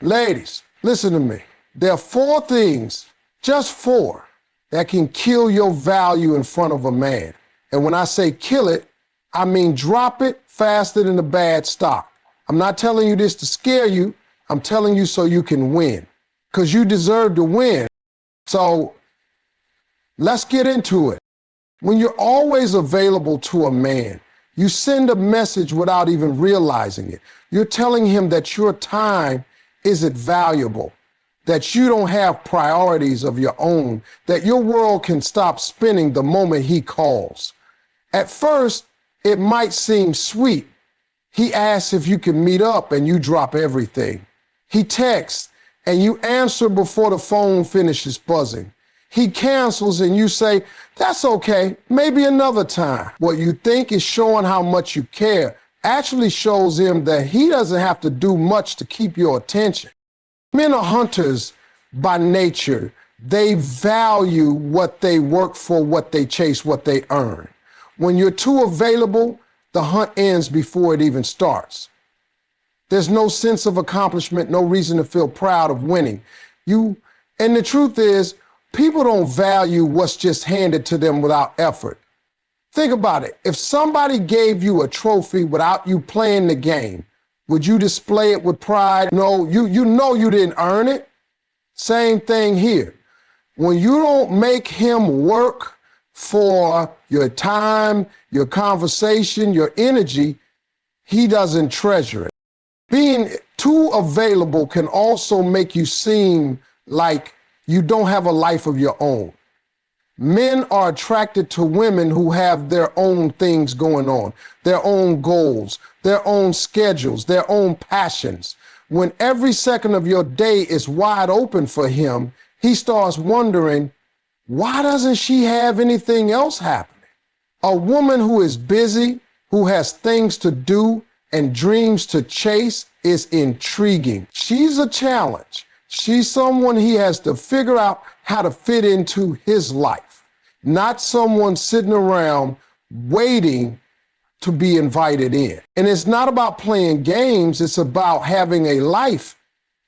Ladies, listen to me. There are 4 things, just 4, that can kill your value in front of a man. And when I say kill it, I mean drop it faster than a bad stock. I'm not telling you this to scare you. I'm telling you so you can win. Because you deserve to win. So let's get into it. When you're always available to a man, you send a message without even realizing it. You're telling him that your time isn't valuable, that you don't have priorities of your own, that your world can stop spinning the moment he calls. At first, it might seem sweet. He asks if you can meet up and you drop everything. He texts and you answer before the phone finishes buzzing. He cancels and you say, that's okay, maybe another time. What you think is showing how much you care actually shows him that he doesn't have to do much to keep your attention. Men are hunters by nature. They value what they work for, what they chase, what they earn. When you're too available, the hunt ends before it even starts. There's no sense of accomplishment, no reason to feel proud of winning. And the truth is, people don't value what's just handed to them without effort. Think about it. If somebody gave you a trophy without you playing the game, would you display it with pride? No, you know you didn't earn it. Same thing here. When you don't make him work for your time, your conversation, your energy, he doesn't treasure it. Being too available can also make you seem like you don't have a life of your own. Men are attracted to women who have their own things going on, their own goals, their own schedules, their own passions. When every second of your day is wide open for him, he starts wondering, why doesn't she have anything else happening? A woman who is busy, who has things to do and dreams to chase is intriguing. She's a challenge. She's someone he has to figure out how to fit into his life, not someone sitting around waiting to be invited in. And it's not about playing games. It's about having a life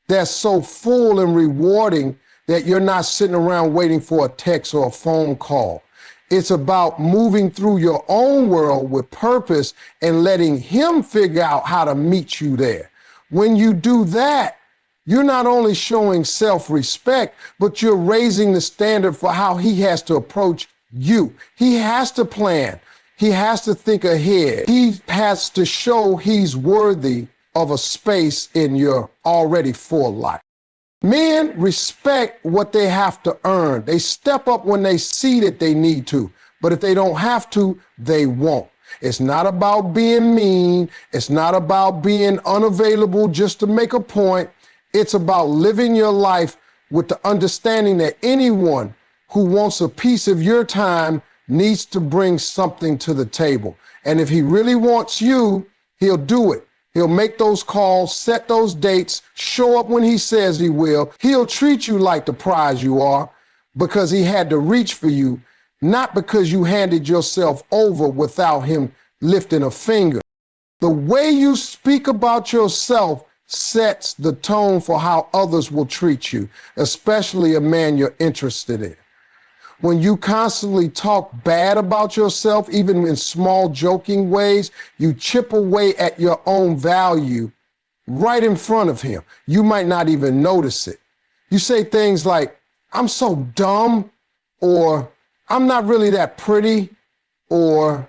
that's so full and rewarding that you're not sitting around waiting for a text or a phone call. It's about moving through your own world with purpose and letting him figure out how to meet you there. When you do that, you're not only showing self-respect, but you're raising the standard for how he has to approach you. He has to plan. He has to think ahead. He has to show he's worthy of a space in your already full life. Men respect what they have to earn. They step up when they see that they need to, but if they don't have to, they won't. It's not about being mean. It's not about being unavailable just to make a point. It's about living your life with the understanding that anyone who wants a piece of your time needs to bring something to the table. And if he really wants you, he'll do it. He'll make those calls, set those dates, show up when he says he will. He'll treat you like the prize you are because he had to reach for you, not because you handed yourself over without him lifting a finger. The way you speak about yourself sets the tone for how others will treat you, especially a man you're interested in. When you constantly talk bad about yourself, even in small joking ways, you chip away at your own value right in front of him. You might not even notice it. You say things like, I'm so dumb, or I'm not really that pretty, or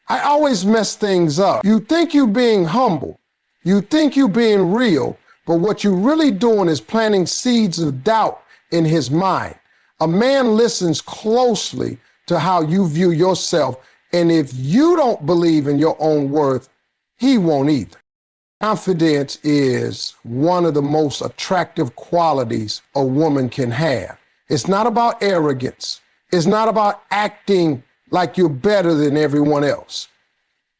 I always mess things up. You think you're being humble. You think you're being real, but what you're really doing is planting seeds of doubt in his mind. A man listens closely to how you view yourself, and if you don't believe in your own worth, he won't either. Confidence is one of the most attractive qualities a woman can have. It's not about arrogance. It's not about acting like you're better than everyone else.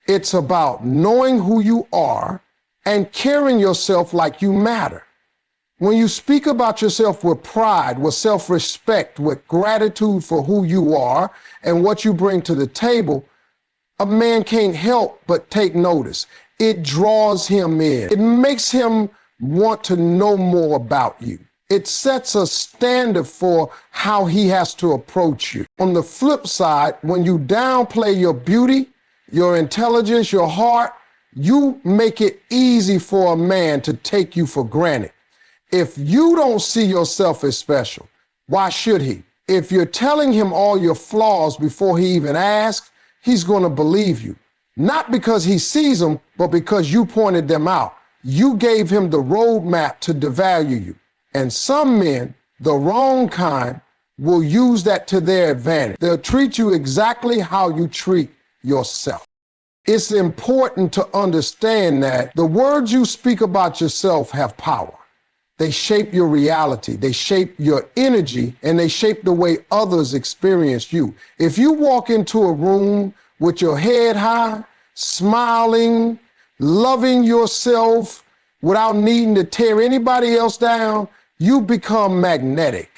It's about knowing who you are and carrying yourself like you matter. When you speak about yourself with pride, with self-respect, with gratitude for who you are and what you bring to the table, a man can't help but take notice. It draws him in. It makes him want to know more about you. It sets a standard for how he has to approach you. On the flip side, when you downplay your beauty, your intelligence, your heart, you make it easy for a man to take you for granted. If you don't see yourself as special, why should he? If you're telling him all your flaws before he even asks, he's going to believe you. Not because he sees them, but because you pointed them out. You gave him the roadmap to devalue you. And some men, the wrong kind, will use that to their advantage. They'll treat you exactly how you treat yourself. It's important to understand that the words you speak about yourself have power. They shape your reality, they shape your energy, and they shape the way others experience you. If you walk into a room with your head high, smiling, loving yourself without needing to tear anybody else down, you become magnetic.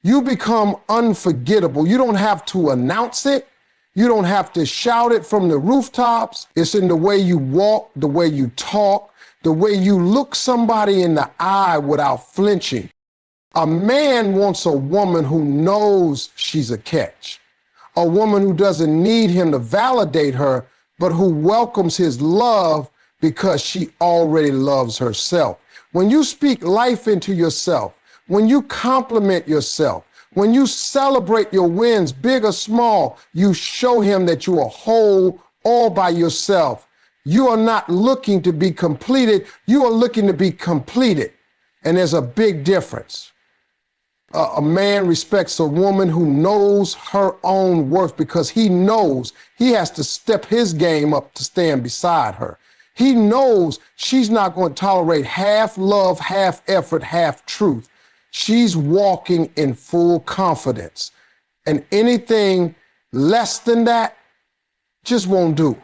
You become unforgettable. You don't have to announce it. You don't have to shout it from the rooftops. It's in the way you walk, the way you talk, the way you look somebody in the eye without flinching. A man wants a woman who knows she's a catch. A woman who doesn't need him to validate her, but who welcomes his love because she already loves herself. When you speak life into yourself, when you compliment yourself, when you celebrate your wins, big or small, you show him that you are whole all by yourself. You are not looking to be completed. You are looking to be completed. And there's a big difference. A man respects a woman who knows her own worth because he knows he has to step his game up to stand beside her. He knows she's not going to tolerate half love, half effort, half truth. She's walking in full confidence. And anything less than that just won't do.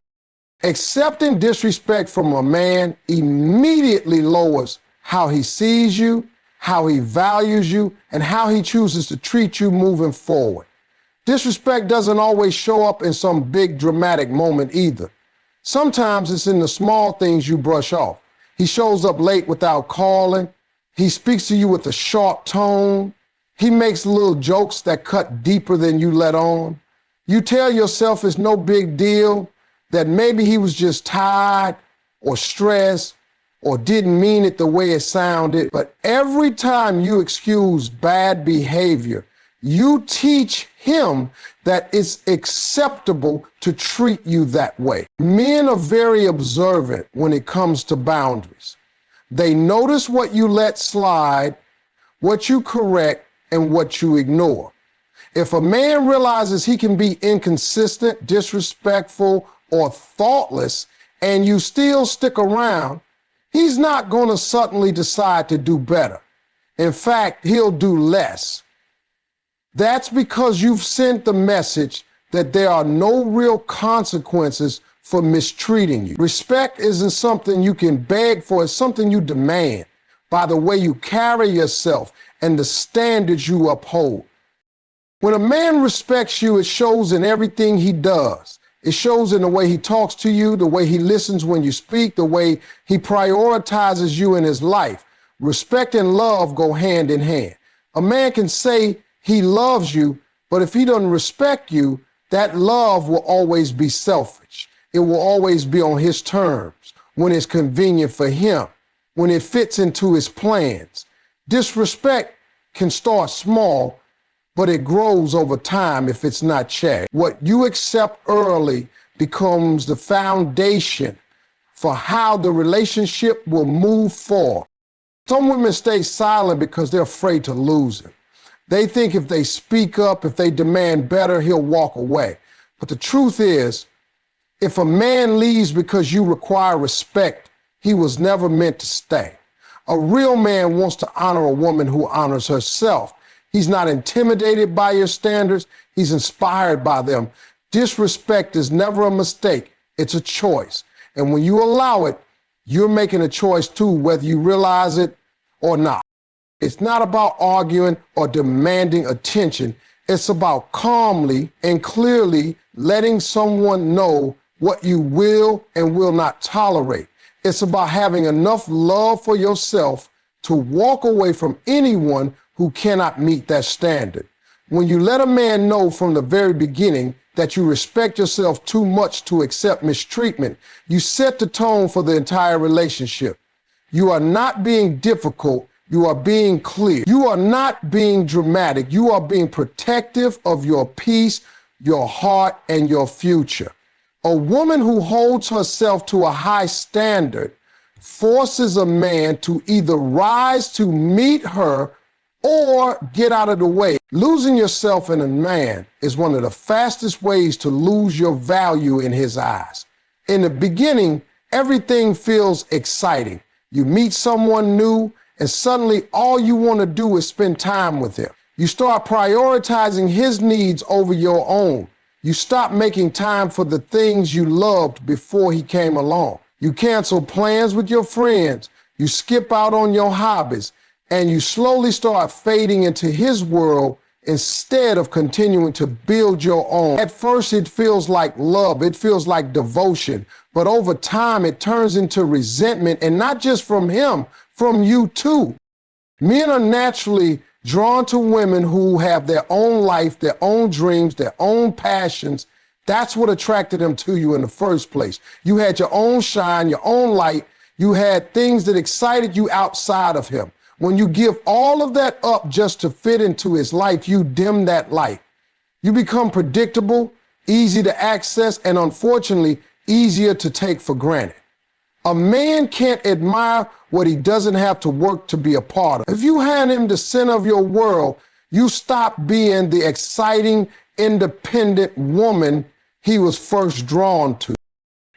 Accepting disrespect from a man immediately lowers how he sees you, how he values you, and how he chooses to treat you moving forward. Disrespect doesn't always show up in some big dramatic moment either. Sometimes it's in the small things you brush off. He shows up late without calling. He speaks to you with a sharp tone. He makes little jokes that cut deeper than you let on. You tell yourself it's no big deal, that maybe he was just tired or stressed or didn't mean it the way it sounded. But every time you excuse bad behavior, you teach him that it's acceptable to treat you that way. Men are very observant when it comes to boundaries. They notice what you let slide, what you correct, and what you ignore. If a man realizes he can be inconsistent, disrespectful, or thoughtless, and you still stick around, he's not going to suddenly decide to do better. In fact, he'll do less. That's because you've sent the message that there are no real consequences for mistreating you. Respect isn't something you can beg for, it's something you demand by the way you carry yourself and the standards you uphold. When a man respects you, it shows in everything he does. It shows in the way he talks to you, the way he listens when you speak, the way he prioritizes you in his life. Respect and love go hand in hand. A man can say he loves you, but if he doesn't respect you, that love will always be selfish. It will always be on his terms, when it's convenient for him, when it fits into his plans. Disrespect can start small, but it grows over time if it's not checked. What you accept early becomes the foundation for how the relationship will move forward. Some women stay silent because they're afraid to lose him. They think if they speak up, if they demand better, he'll walk away. But the truth is, if a man leaves because you require respect, he was never meant to stay. A real man wants to honor a woman who honors herself. He's not intimidated by your standards. He's inspired by them. Disrespect is never a mistake. It's a choice. And when you allow it, you're making a choice too, whether you realize it or not. It's not about arguing or demanding attention. It's about calmly and clearly letting someone know what you will and will not tolerate. It's about having enough love for yourself to walk away from anyone who cannot meet that standard. When you let a man know from the very beginning that you respect yourself too much to accept mistreatment, you set the tone for the entire relationship. You are not being difficult, you are being clear. You are not being dramatic, you are being protective of your peace, your heart, and your future. A woman who holds herself to a high standard forces a man to either rise to meet her or get out of the way. Losing yourself in a man is one of the fastest ways to lose your value in his eyes. In the beginning, everything feels exciting. You meet someone new, and suddenly all you want to do is spend time with him. You start prioritizing his needs over your own. You stop making time for the things you loved before he came along. You cancel plans with your friends. You skip out on your hobbies, and you slowly start fading into his world instead of continuing to build your own. At first, it feels like love. It feels like devotion. But over time, it turns into resentment, and not just from him, from you too. Men are naturally drawn to women who have their own life, their own dreams, their own passions. That's what attracted them to you in the first place. You had your own shine, your own light. You had things that excited you outside of him. When you give all of that up just to fit into his life, you dim that light. You become predictable, easy to access, and unfortunately, easier to take for granted. A man can't admire what he doesn't have to work to be a part of. If you hand him the center of your world, you stop being the exciting, independent woman he was first drawn to.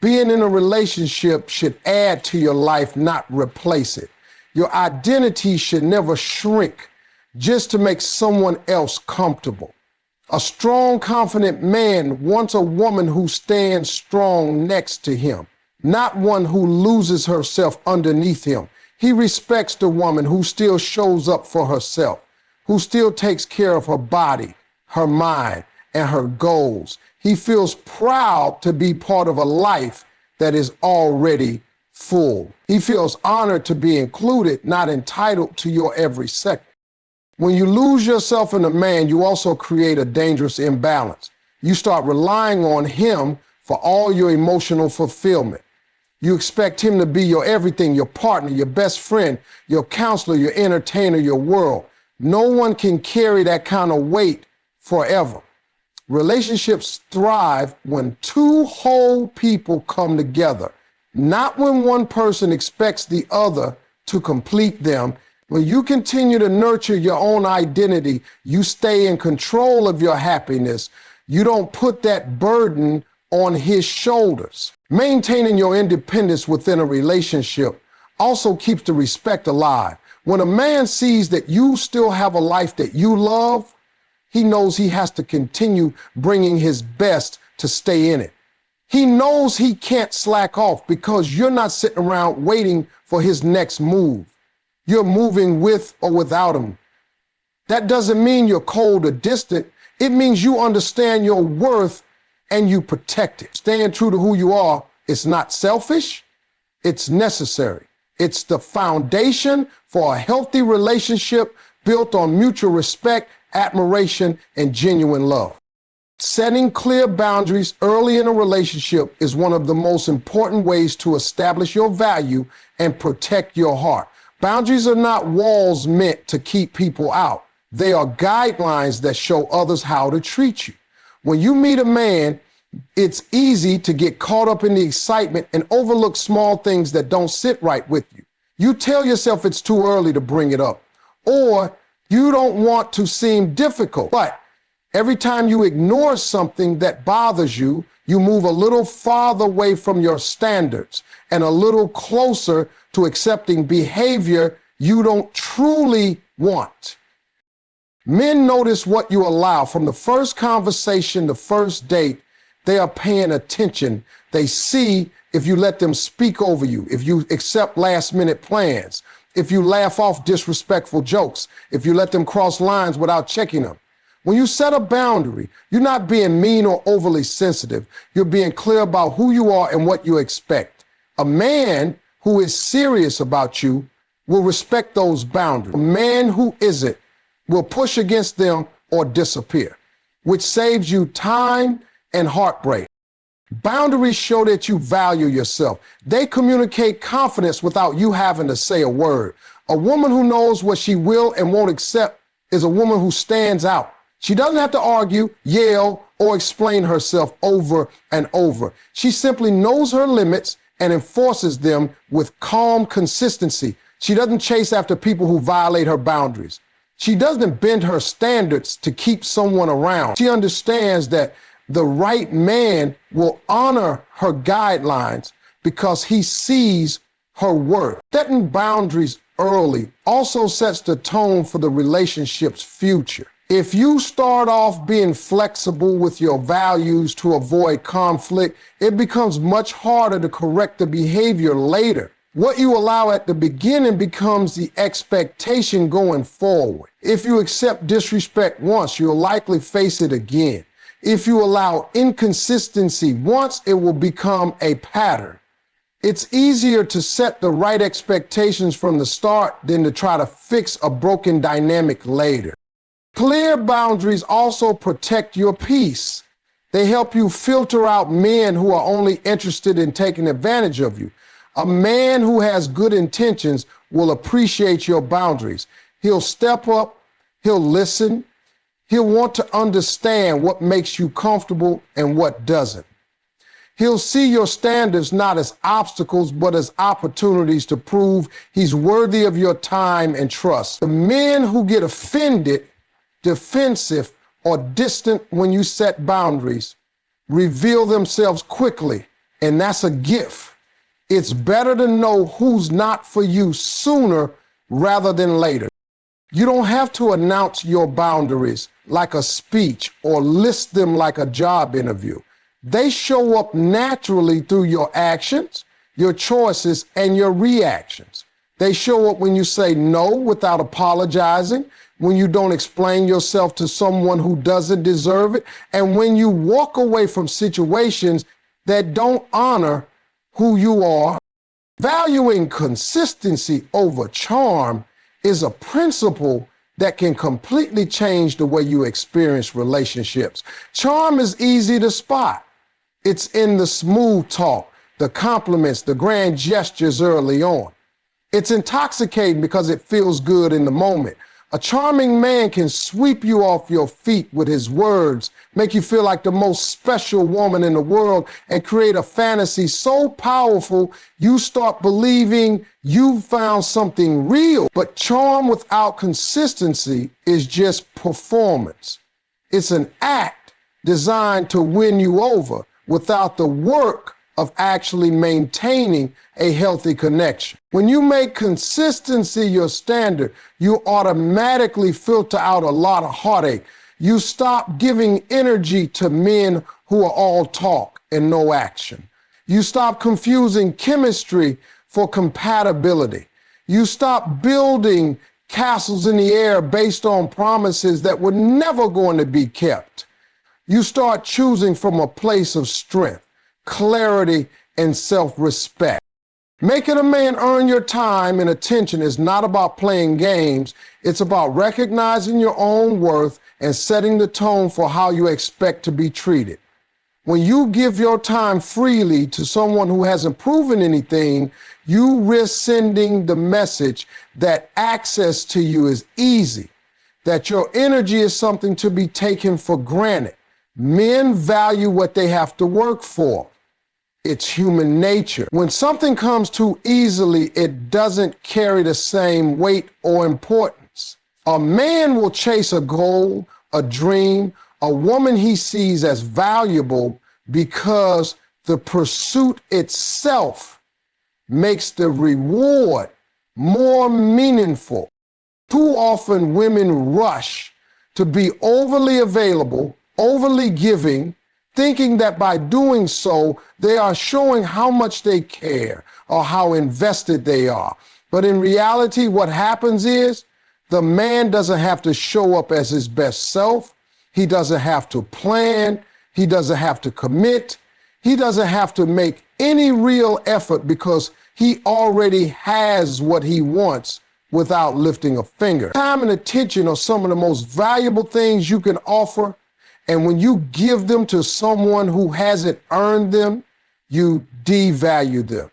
Being in a relationship should add to your life, not replace it. Your identity should never shrink just to make someone else comfortable. A strong, confident man wants a woman who stands strong next to him, not one who loses herself underneath him. He respects the woman who still shows up for herself, who still takes care of her body, her mind, and her goals. He feels proud to be part of a life that is already full. He feels honored to be included, not entitled to your every second. When you lose yourself in a man, you also create a dangerous imbalance. You start relying on him for all your emotional fulfillment. You expect him to be your everything, your partner, your best friend, your counselor, your entertainer, your world. No one can carry that kind of weight forever. Relationships thrive when two whole people come together, not when one person expects the other to complete them. When you continue to nurture your own identity, you stay in control of your happiness. You don't put that burden on his shoulders. Maintaining your independence within a relationship also keeps the respect alive. When a man sees that you still have a life that you love, he knows he has to continue bringing his best to stay in it. He knows he can't slack off because you're not sitting around waiting for his next move. You're moving with or without him. That doesn't mean you're cold or distant. It means you understand your worth and you protect it. Staying true to who you are is not selfish, it's necessary. It's the foundation for a healthy relationship built on mutual respect, admiration, and genuine love. Setting clear boundaries early in a relationship is one of the most important ways to establish your value and protect your heart. Boundaries are not walls meant to keep people out. They are guidelines that show others how to treat you. When you meet a man, it's easy to get caught up in the excitement and overlook small things that don't sit right with you. You tell yourself it's too early to bring it up, or you don't want to seem difficult. But every time you ignore something that bothers you, you move a little farther away from your standards and a little closer to accepting behavior you don't truly want. Men notice what you allow. From the first conversation, the first date, they are paying attention. They see if you let them speak over you, if you accept last-minute plans, if you laugh off disrespectful jokes, if you let them cross lines without checking them. When you set a boundary, you're not being mean or overly sensitive. You're being clear about who you are and what you expect. A man who is serious about you will respect those boundaries. A man who isn't will push against them or disappear, which saves you time and heartbreak. Boundaries show that you value yourself. They communicate confidence without you having to say a word. A woman who knows what she will and won't accept is a woman who stands out. She doesn't have to argue, yell, or explain herself over and over. She simply knows her limits and enforces them with calm consistency. She doesn't chase after people who violate her boundaries. She doesn't bend her standards to keep someone around. She understands that the right man will honor her guidelines because he sees her worth. Setting boundaries early also sets the tone for the relationship's future. If you start off being flexible with your values to avoid conflict, it becomes much harder to correct the behavior later. What you allow at the beginning becomes the expectation going forward. If you accept disrespect once, you'll likely face it again. If you allow inconsistency once, it will become a pattern. It's easier to set the right expectations from the start than to try to fix a broken dynamic later. Clear boundaries also protect your peace. They help you filter out men who are only interested in taking advantage of you. A man who has good intentions will appreciate your boundaries. He'll step up, he'll listen, he'll want to understand what makes you comfortable and what doesn't. He'll see your standards not as obstacles, but as opportunities to prove he's worthy of your time and trust. The men who get offended, defensive, or distant when you set boundaries reveal themselves quickly, and that's a gift. It's better to know who's not for you sooner rather than later. You don't have to announce your boundaries like a speech or list them like a job interview. They show up naturally through your actions, your choices, and your reactions. They show up when you say no without apologizing, when you don't explain yourself to someone who doesn't deserve it, and when you walk away from situations that don't honor who you are. Valuing consistency over charm is a principle that can completely change the way you experience relationships. Charm is easy to spot. It's in the smooth talk, the compliments, the grand gestures early on. It's intoxicating because it feels good in the moment. A charming man can sweep you off your feet with his words, make you feel like the most special woman in the world, and create a fantasy so powerful you start believing you found something real. But charm without consistency is just performance. It's an act designed to win you over without the work of actually maintaining a healthy connection. When you make consistency your standard, you automatically filter out a lot of heartache. You stop giving energy to men who are all talk and no action. You stop confusing chemistry for compatibility. You stop building castles in the air based on promises that were never going to be kept. You start choosing from a place of strength, clarity, and self-respect. Making a man earn your time and attention is not about playing games. It's about recognizing your own worth and setting the tone for how you expect to be treated. When you give your time freely to someone who hasn't proven anything, you risk sending the message that access to you is easy, that your energy is something to be taken for granted. Men value what they have to work for. It's human nature. When something comes too easily, it doesn't carry the same weight or importance. A man will chase a goal, a dream, a woman he sees as valuable because the pursuit itself makes the reward more meaningful. Too often women rush to be overly available, overly giving, thinking that by doing so, they are showing how much they care or how invested they are. But in reality, what happens is the man doesn't have to show up as his best self. He doesn't have to plan. He doesn't have to commit. He doesn't have to make any real effort because he already has what he wants without lifting a finger. Time and attention are some of the most valuable things you can offer. And when you give them to someone who hasn't earned them, you devalue them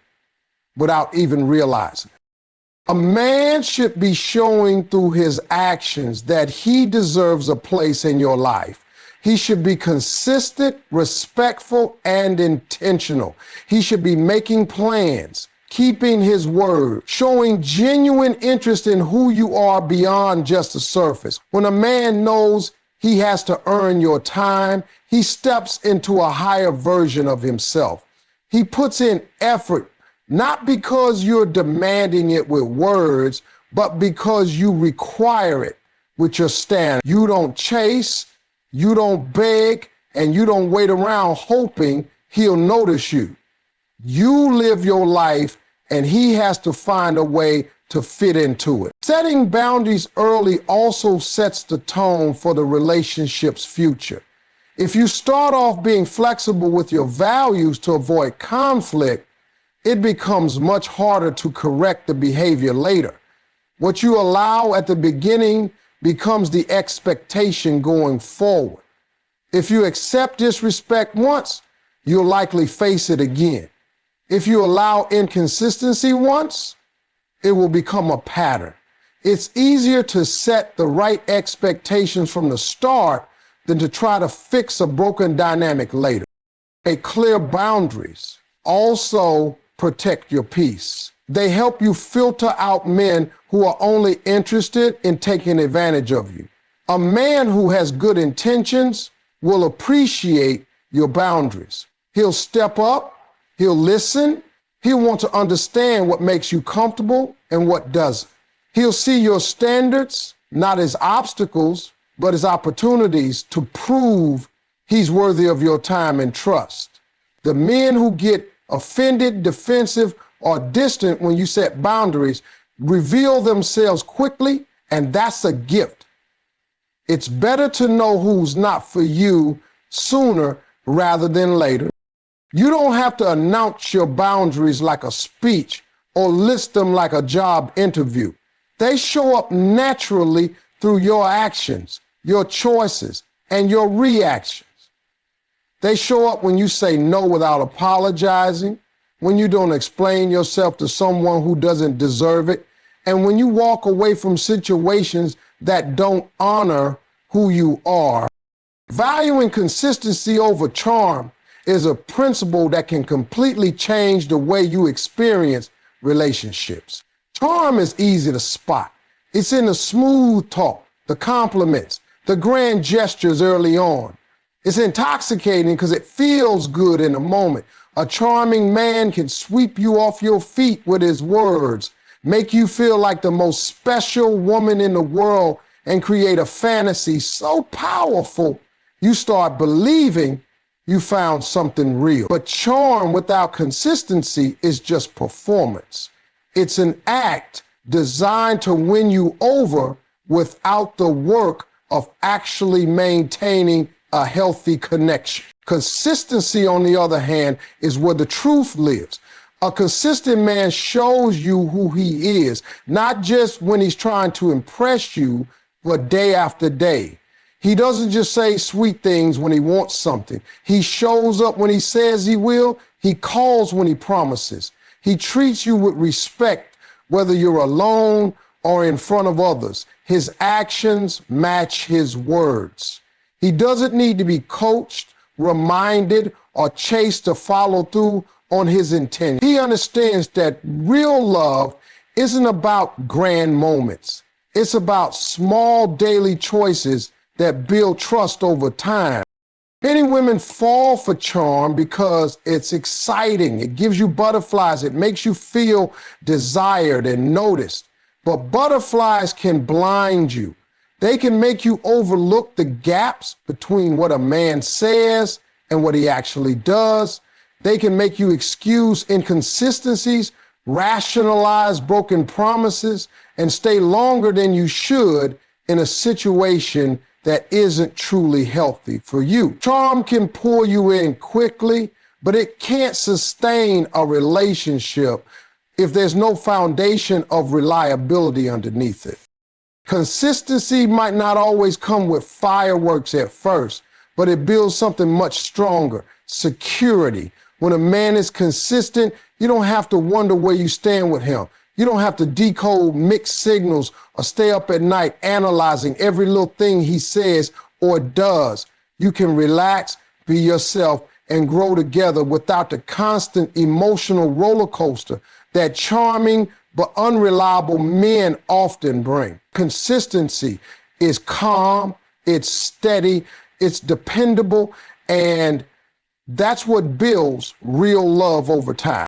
without even realizing it. A man should be showing through his actions that he deserves a place in your life. He should be consistent, respectful, and intentional. He should be making plans, keeping his word, showing genuine interest in who you are beyond just the surface. When a man knows he has to earn your time, he steps into a higher version of himself. He puts in effort, not because you're demanding it with words, but because you require it with your stand. You don't chase, you don't beg, and you don't wait around hoping he'll notice you. You live your life, and he has to find a way to fit into it. Setting boundaries early also sets the tone for the relationship's future. If you start off being flexible with your values to avoid conflict, it becomes much harder to correct the behavior later. What you allow at the beginning becomes the expectation going forward. If you accept disrespect once, you'll likely face it again. If you allow inconsistency once, it will become a pattern. It's easier to set the right expectations from the start than to try to fix a broken dynamic later. Clear boundaries also protect your peace. They help you filter out men who are only interested in taking advantage of you. A man who has good intentions will appreciate your boundaries. He'll step up, he'll listen, he'll want to understand what makes you comfortable and what doesn't. He'll see your standards not as obstacles, but as opportunities to prove he's worthy of your time and trust. The men who get offended, defensive, or distant when you set boundaries reveal themselves quickly, and that's a gift. It's better to know who's not for you sooner rather than later. You don't have to announce your boundaries like a speech or list them like a job interview. They show up naturally through your actions, your choices, and your reactions. They show up when you say no without apologizing, when you don't explain yourself to someone who doesn't deserve it, and when you walk away from situations that don't honor who you are. Valuing consistency over charm is a principle that can completely change the way you experience relationships. Charm is easy to spot. It's in the smooth talk, the compliments, the grand gestures early on. It's intoxicating because it feels good in the moment. A charming man can sweep you off your feet with his words, make you feel like the most special woman in the world, and create a fantasy so powerful you start believing you found something real. But charm without consistency is just performance. It's an act designed to win you over without the work of actually maintaining a healthy connection. Consistency, on the other hand, is where the truth lives. A consistent man shows you who he is, not just when he's trying to impress you, but day after day. He doesn't just say sweet things when he wants something. He shows up when he says he will. He calls when he promises. He treats you with respect, whether you're alone or in front of others. His actions match his words. He doesn't need to be coached, reminded, or chased to follow through on his intent. He understands that real love isn't about grand moments. It's about small daily choices that build trust over time. Many women fall for charm because it's exciting. It gives you butterflies. It makes you feel desired and noticed. But butterflies can blind you. They can make you overlook the gaps between what a man says and what he actually does. They can make you excuse inconsistencies, rationalize broken promises, and stay longer than you should in a situation that isn't truly healthy for you. Charm can pull you in quickly, but it can't sustain a relationship if there's no foundation of reliability underneath it. Consistency might not always come with fireworks at first, but it builds something much stronger: security. When a man is consistent, you don't have to wonder where you stand with him. You don't have to decode mixed signals or stay up at night analyzing every little thing he says or does. You can relax, be yourself, and grow together without the constant emotional roller coaster that charming but unreliable men often bring. Consistency is calm, it's steady, it's dependable, and that's what builds real love over time.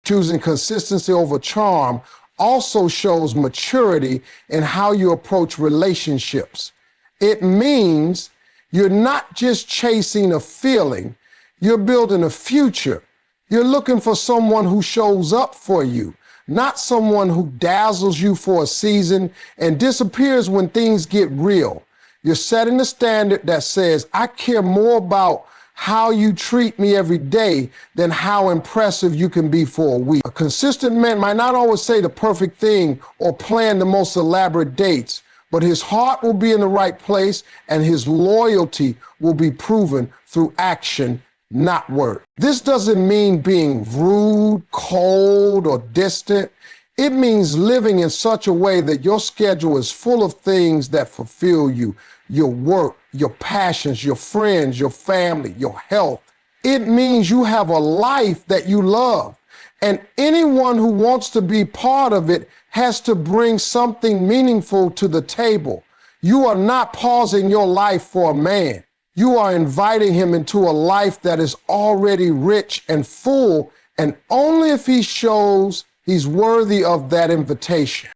Choosing consistency over charm also shows maturity in how you approach relationships. It means you're not just chasing a feeling, you're building a future. You're looking for someone who shows up for you, not someone who dazzles you for a season and disappears when things get real. You're setting a standard that says, I care more about how you treat me every day than how impressive you can be for a week. A consistent man might not always say the perfect thing or plan the most elaborate dates, but his heart will be in the right place and his loyalty will be proven through action, not word. This doesn't mean being rude, cold, or distant. It means living in such a way that your schedule is full of things that fulfill you: your work, your passions, your friends, your family, your health. It means you have a life that you love, and anyone who wants to be part of it has to bring something meaningful to the table. You are not pausing your life for a man. You are inviting him into a life that is already rich and full, and only if he shows he's worthy of that invitation.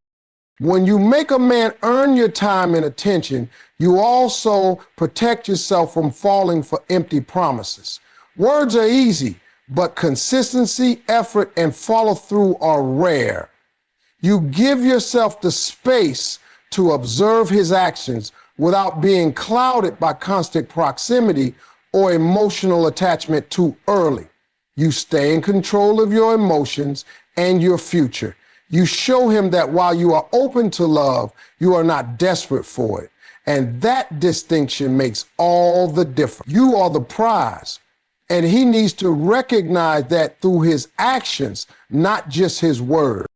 When you make a man earn your time and attention, you also protect yourself from falling for empty promises. Words are easy, but consistency, effort, and follow through are rare. You give yourself the space to observe his actions without being clouded by constant proximity or emotional attachment too early. You stay in control of your emotions and your future. You show him that while you are open to love, you are not desperate for it. And that distinction makes all the difference. You are the prize, and he needs to recognize that through his actions, not just his words.